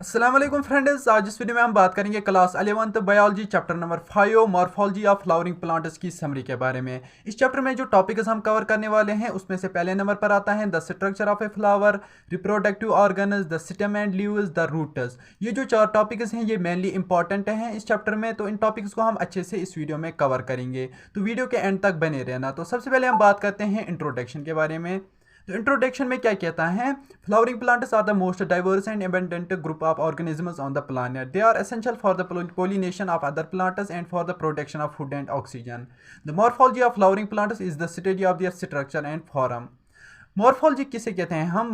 अस्सलाम वालेकुम फ्रेंड्स। आज इस वीडियो में हम बात करेंगे class 11th biology chapter number 5 morphology of flowering plants की समरी के बारे में। इस चैप्टर में जो टॉपिक्स हम कवर करने वाले हैं उसमें से पहले नंबर पर आता है the structure of a flower, reproductive organs, the stem and leaves, the roots. ये जो चार टॉपिक्स हैं ये मेनली इंपॉर्टेंट हैं इस चैप्टर में, तो इन टॉपिक्स को हम अच्छे से इस वीडियो में कवर करेंगे, तो वीडियो के एंड तक बने रहना। तो सबसे पहले हम बात करते हैं इंट्रोडक्शन के बारे में। तो इंट्रोडक्शन में क्या कहता है, flowering plants are the most diverse and abundant group of organisms on the planet. They are essential for the pollination of other plants and for the production of food and oxygen. The morphology of flowering plants is the study of their structure and form. Morphology किसे कहते हैं हम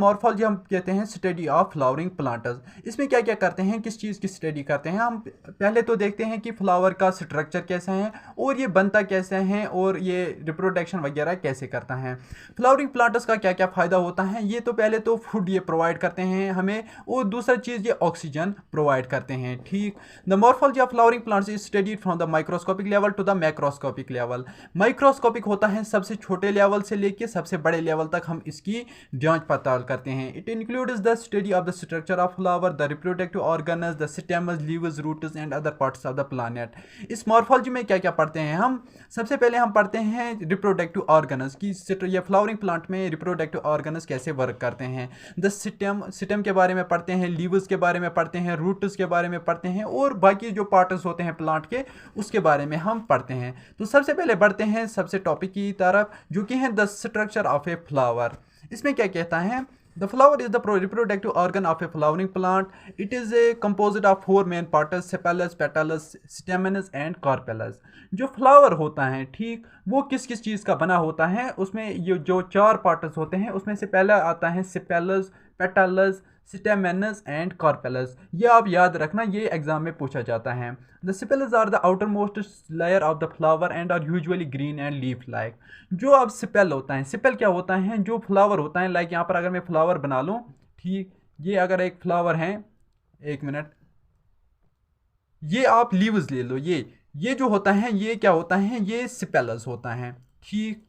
कहते हैं study of flowering plants. इसमें क्या क्या करते हैं, किस चीज़ की स्टडी करते हैं हम। पहले तो देखते हैं कि फ्लावर का स्ट्रक्चर कैसा है और ये बनता कैसे है और ये रिप्रोडक्शन वगैरह कैसे करता है। फ्लावरिंग प्लांट्स का क्या क्या फ़ायदा होता है, ये तो पहले तो फूड ये प्रोवाइड करते हैं हमें, और दूसरा चीज़ ये ऑक्सीजन प्रोवाइड करते हैं। ठीक, the morphology of flowering plants is studied from the microscopic level to the macroscopic level. Microscopic होता है सबसे छोटे लेवल से लेके सबसे बड़े लेवल तक हम इसकी जांच पड़ताल करते हैं। It includes the study of the structure of flower, the reproductive organs, the stems, leaves, roots and other parts of the planet. इस मॉर्फोलॉजी में क्या क्या पढ़ते हैं हम, सबसे पहले हम पढ़ते हैं रिप्रोडक्टिव ऑर्गन्स की, ये फ्लावरिंग प्लांट में रिप्रोडक्टिव ऑर्गन्स कैसे वर्क करते हैं। द स्टेम के बारे में पढ़ते हैं, लीव्स के बारे में पढ़ते हैं, रूट्स के बारे में पढ़ते हैं, और बाकी जो पार्ट्स होते हैं प्लांट के उसके बारे में हम पढ़ते हैं। तो सबसे पहले बढ़ते हैं सबसे टॉपिक की तरफ, जो कि है the structure of a flower. इसमें क्या कहता है, the flower is the reproductive organ of a flowering plant. It is a composite of 4 main parts, sepals, petals, stamens and carpels. जो फ्लावर होता है, ठीक, वो किस किस चीज़ का बना होता है, उसमें ये जो 4 पार्ट्स होते हैं उसमें से पहला आता है सेपेलस, पेटल्स, स्टेमेनस एंड कार्पेलस। ये आप याद रखना, ये एग्जाम में पूछा जाता है। The sepals are the outermost layer of the flower and are usually green and leaf like. जो अब सिपेल होता है, सिपेल क्या होता है, जो फ्लावर होता है, लाइक यहाँ पर अगर मैं फ्लावर बना लूँ, ठीक, ये अगर एक फ्लावर है, एक मिनट, ये आप लीव्स ले लो, ये जो होता है ये क्या होता है, ये सिपेलस होता है। ठीक,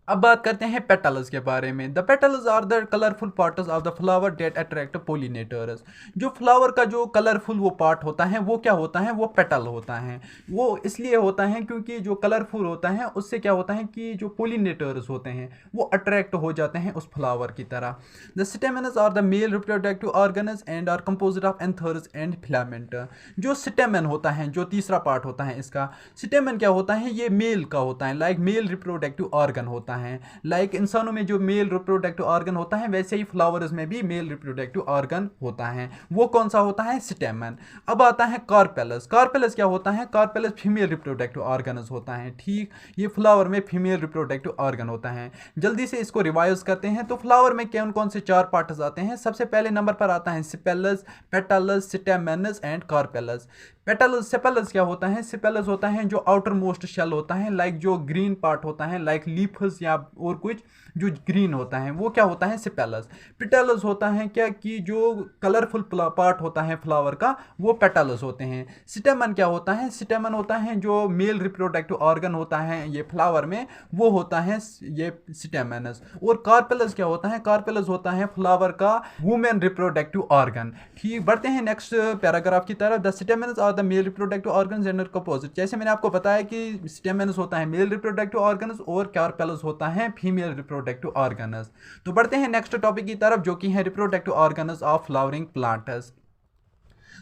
अब बात करते हैं पेटल्स के बारे में। The petals are the colourful parts of the flower that attract pollinators. जो फ्लावर का जो कलरफुल वो पार्ट होता है वो क्या होता है, वो पेटल होता है। वो इसलिए होता है क्योंकि जो कलरफुल होता है उससे क्या होता है कि जो पोलिनेटर्स होते हैं वो अट्रैक्ट हो जाते हैं उस फ्लावर की तरह। The stamens are the male reproductive organs and are composed of anthers and filament. जो स्टेमन होता है, जो तीसरा पार्ट होता है इसका, स्टेमन क्या होता है, ये मेल का होता है, लाइक मेल रिप्रोडक्टिव ऑर्गन होता है। लाइक इंसानों में जो मेल रिप्रोडक्टिव ऑर्गन होता है वैसे ही फ्लावर्स में भी मेल रिप्रोडक्टिव ऑर्गन होता है। वो कौन सा होता है, स्टेमन। अब आता है कार्पेलस। कार्पेलस क्या होता है, कार्पेलस फीमेल रिप्रोडक्टिव ऑर्गन्स होता है। ठीक, ये फ्लावर में फीमेल रिप्रोडक्टिव ऑर्गन होता है। जल्दी से इसको रिवाइज करते हैं। तो फ्लावर में कौन कौन से 4 पार्ट्स आते हैं, सबसे पहले नंबर पर आता है सेपेलस, पेटल्स, स्टेमेनस एंड कार्पेलस। पेटल्स, सेपेलस क्या होता है, सेपेलस होता है जो आउटर मोस्ट शेल होता है, लाइक जो ग्रीन पार्ट होता है, लाइक लीफस या और कुछ जो ग्रीन होता है वो क्या होता है, सेपेलस। पेटल्स होता है क्या कि जो कलरफुल पार्ट होता है फ्लावर का वो पेटल्स होते हैं। स्टेमन क्या होता है, स्टेमन होता है जो मेल रिप्रोडक्टिव ऑर्गन होता है ये फ्लावर में, वो होता है ये स्टेमेनस। और कार्पेलस क्या होता है, कार्पेलस होता है फ्लावर का वुमेन रिप्रोडक्टिव ऑर्गन। ठीक, बढ़ते हैं नेक्स्ट पैराग्राफ की तरफ। The stamens are the male reproductive organs and composite. जैसे मैंने आपको बताया कि स्टेमेनस होता है मेल रिप्रोडक्टिव ऑर्गन्स और कार्पेलस होता है फीमेल रिप्रोडक्टिव ऑर्गन्स। तो बढ़ते हैं नेक्स्ट टॉपिक की तरफ, जो कि है reproductive organs of flowering plants.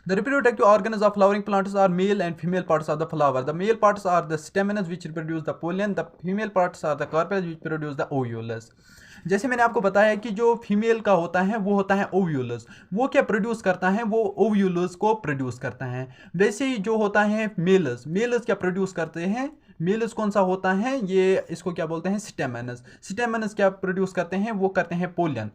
The reproductive organs of flowering plants are male and female parts of the flower. The male parts are the stamens which produce the pollen. The female parts are the carpels which produce the ovules. जैसे मैंने आपको बताया कि जो female का होता है वो होता है ओव्यूलस। वो क्या प्रोड्यूस करता है, वो ओव्यूलस को प्रोड्यूस करता है। वैसे ही जो होता है मेलस, मेलस क्या प्रोड्यूस करते हैं, मेलस कौन सा होता है, ये इसको क्या बोलते हैं, स्टेमेनस। स्टेमेनस क्या प्रोड्यूस करते हैं, वो करते हैं पोलन।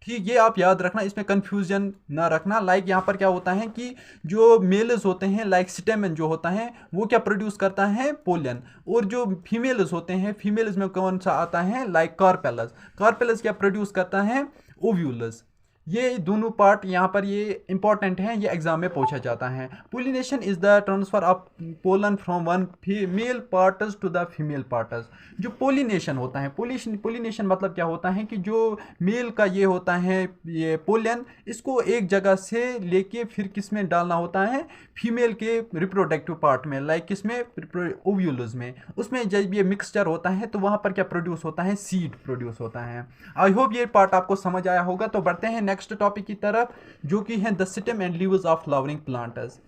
ठीक, ये आप याद रखना, इसमें कंफ्यूजन ना रखना। लाइक यहाँ पर क्या होता है कि जो मेल्स होते हैं, लाइक स्टेमन जो होता है वो क्या प्रोड्यूस करता है, पोलन। और जो फीमेल्स होते हैं, फीमेल्स में कौन सा आता है, लाइक कार्पेलस। कार्पेलस क्या प्रोड्यूस करता है, ओव्यूलस। ये दोनों पार्ट यहाँ पर ये इंपॉर्टेंट हैं, ये एग्जाम में पूछा जाता है। Pollination is the transfer of pollen from one male parts to the female parts. जो पोलिनेशन होता है, पोलिनेशन मतलब क्या होता है कि जो मेल का ये होता है ये पोलन, इसको एक जगह से लेके फिर किस में डालना होता है, फीमेल के रिप्रोडक्टिव पार्ट में, लाइक किस में, ओव्यूल्स में। उसमें जब ये मिक्सचर होता है तो वहाँ पर क्या प्रोड्यूस होता है, सीड प्रोड्यूस होता है। आई होप ये पार्ट आपको समझ आया होगा। तो बढ़ते हैं नेक्स्ट टॉपिक की तरफ, जो कि है the stem and leaves of flowering plants.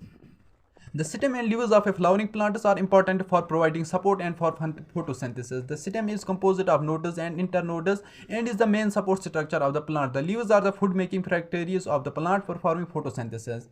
The stem and leaves of a flowering plant are important for providing support and for photosynthesis. The stem is composed of nodes and internodes and is the main support structure of the plant. The leaves are the food-making factories of the plant for forming photosynthesis.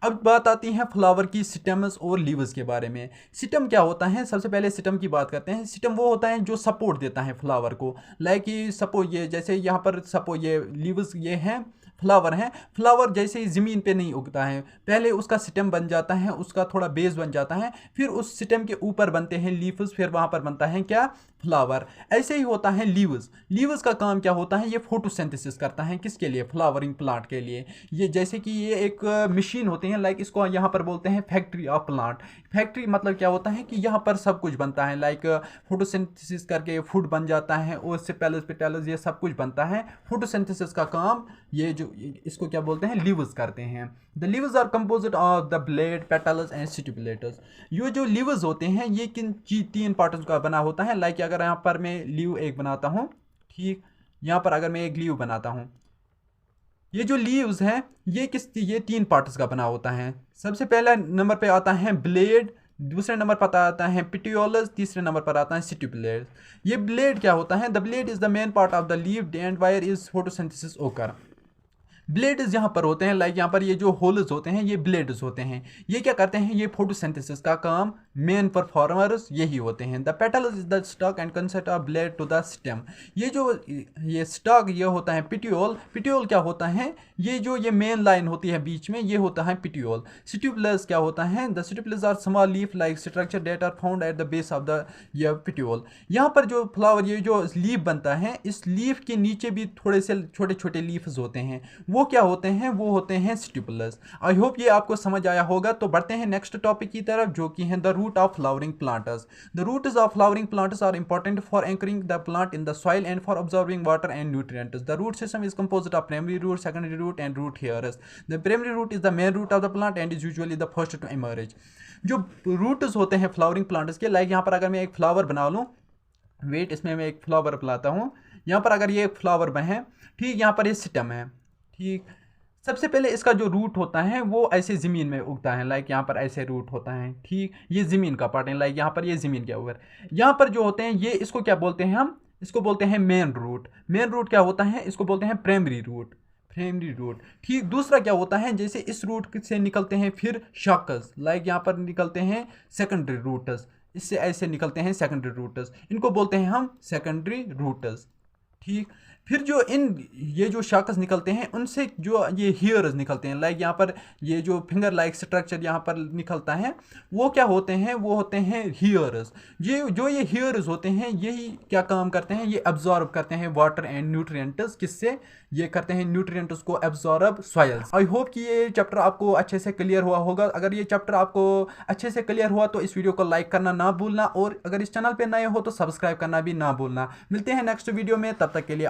अब बात आती है flower की stems और leaves के बारे में। Stem क्या होता है, सबसे पहले स्टेम की बात करते हैं। स्टेम वो होता है जो सपोर्ट देता है फ्लावर को, लाइक सपोज ये जैसे यहाँ पर सपोज ये लीव्स ये हैं, फ्लावर हैं। फ्लावर जैसे ही ज़मीन पे नहीं उगता है, पहले उसका स्टेम बन जाता है, उसका थोड़ा बेस बन जाता है, फिर उस स्टेम के ऊपर बनते हैं लीव्स, फिर वहाँ पर बनता है क्या, फ्लावर। ऐसे ही होता है लीव्स। लीव्स का काम क्या होता है, ये फोटोसिंथेसिस करता है, किसके लिए, फ्लावरिंग प्लांट के लिए। ये जैसे कि ये एक मशीन होती है, लाइक इसको यहाँ पर बोलते हैं फैक्ट्री ऑफ प्लांट। फैक्ट्री मतलब क्या होता है कि यहाँ पर सब कुछ बनता है, लाइक फोटोसिंथेसिस करके फूड बन जाता है, और उससे पैलेस पेटल्स ये सब कुछ बनता है। फोटोसिंथेसिस का काम ये जो इसको क्या बोलते हैं, लीव्स करते हैं। The leaves are composite of the blade, petals and stipulates. ये जो लीव्स होते हैं ये किन तीन पार्ट्स का बना होता है। लाइक अगर यहाँ पर मैं लीव एक बनाता हूँ, ठीक, यहाँ पर अगर मैं एक लीव बनाता हूँ, ये जो लीव्स हैं ये तीन पार्ट्स का बना होता है। सबसे पहला नंबर पे आता है ब्लेड, दूसरे नंबर पर आता है पिटियोलस, तीसरे नंबर पर आता है स्टिपुलेट्स। ये ब्लेड क्या होता है, the blade is the main part of the leave and wire is photosynthesis ओकर। ब्लेड्स यहाँ पर होते हैं, लाइक यहाँ पर ये जो होल्स होते हैं ये ब्लेड्स होते हैं। ये क्या करते हैं, ये फोटोसिंथेसिस का काम मेन परफॉर्मर्स यही होते हैं। The petal is the stalk and concept of blade to the stem. ये जो ये स्टॉक ये होता है पिटियोल। पिटियोल क्या होता है, ये जो ये मेन लाइन होती है बीच में ये होता है पिटियोल। स्टिपुलस क्या होता है, the stipules are small leaf like structure that are found at the base of the ये पिटियोल। यहाँ पर जो फ्लावर ये जो लीफ बनता है, इस लीफ के नीचे भी थोड़े से छोटे छोटे लीफ्स होते हैं, वो क्या होते हैं, वो होते हैं स्टिपुलस। आई होप ये आपको समझ आया होगा। तो बढ़ते हैं नेक्स्ट टॉपिक की तरफ, जो कि है the root of flowering plants. The roots of flowering plants are important for anchoring the plant in the soil and for observing water and nutrients. The root system is composed of primary root, secondary root and root hairs. The primary root is the main root of the plant and is usually the first to emerge. जो roots होते हैं flowering plants के, like यहाँ पर अगर मैं एक flower बना लूँ, वेट इसमें मैं एक फ्लावर बनाता हूँ, यहाँ पर अगर ये एक फ्लावर है, ठीक, यहाँ पर ये स्टेम है, ठीक। सबसे पहले इसका जो रूट होता है वो ऐसे ज़मीन में उगता है, लाइक यहाँ पर ऐसे रूट होता है, ठीक। ये ज़मीन का पार्ट है, लाइक यहाँ पर ये ज़मीन के ऊपर। यहाँ पर जो होते हैं ये इसको क्या बोलते हैं, हम इसको बोलते हैं मेन रूट। मेन रूट क्या होता है, इसको बोलते हैं प्राइमरी रूट, प्राइमरी रूट, ठीक। दूसरा क्या होता है, जैसे इस रूट से निकलते हैं फिर शाकस, लाइक यहाँ पर निकलते हैं सेकेंडरी रूटस, इससे ऐसे निकलते हैं सेकेंडरी रूटस, इनको बोलते हैं हम सेकेंडरी रूटस, ठीक। फिर जो ये जो शाकस निकलते हैं उनसे जो ये हेयर्स निकलते हैं, लाइक यहाँ पर ये जो फिंगर लाइक स्ट्रक्चर यहाँ पर निकलता है, वो क्या होते हैं, वो होते हैं हेयर्स। ये हेयर्स होते हैं यही क्या काम करते हैं, ये अब्जॉर्ब करते हैं वाटर एंड न्यूट्रिएंट्स, किससे, ये करते हैं न्यूट्रिएंट्स को अब्जॉर्ब सॉइल्स। आई होप कि ये चैप्टर आपको अच्छे से क्लियर हुआ होगा। अगर ये चैप्टर आपको अच्छे से क्लियर हुआ तो इस वीडियो को लाइक करना ना भूलना, और अगर इस चैनल पे नए हो तो सब्सक्राइब करना भी ना भूलना। मिलते हैं नेक्स्ट वीडियो में, तब तक के लिए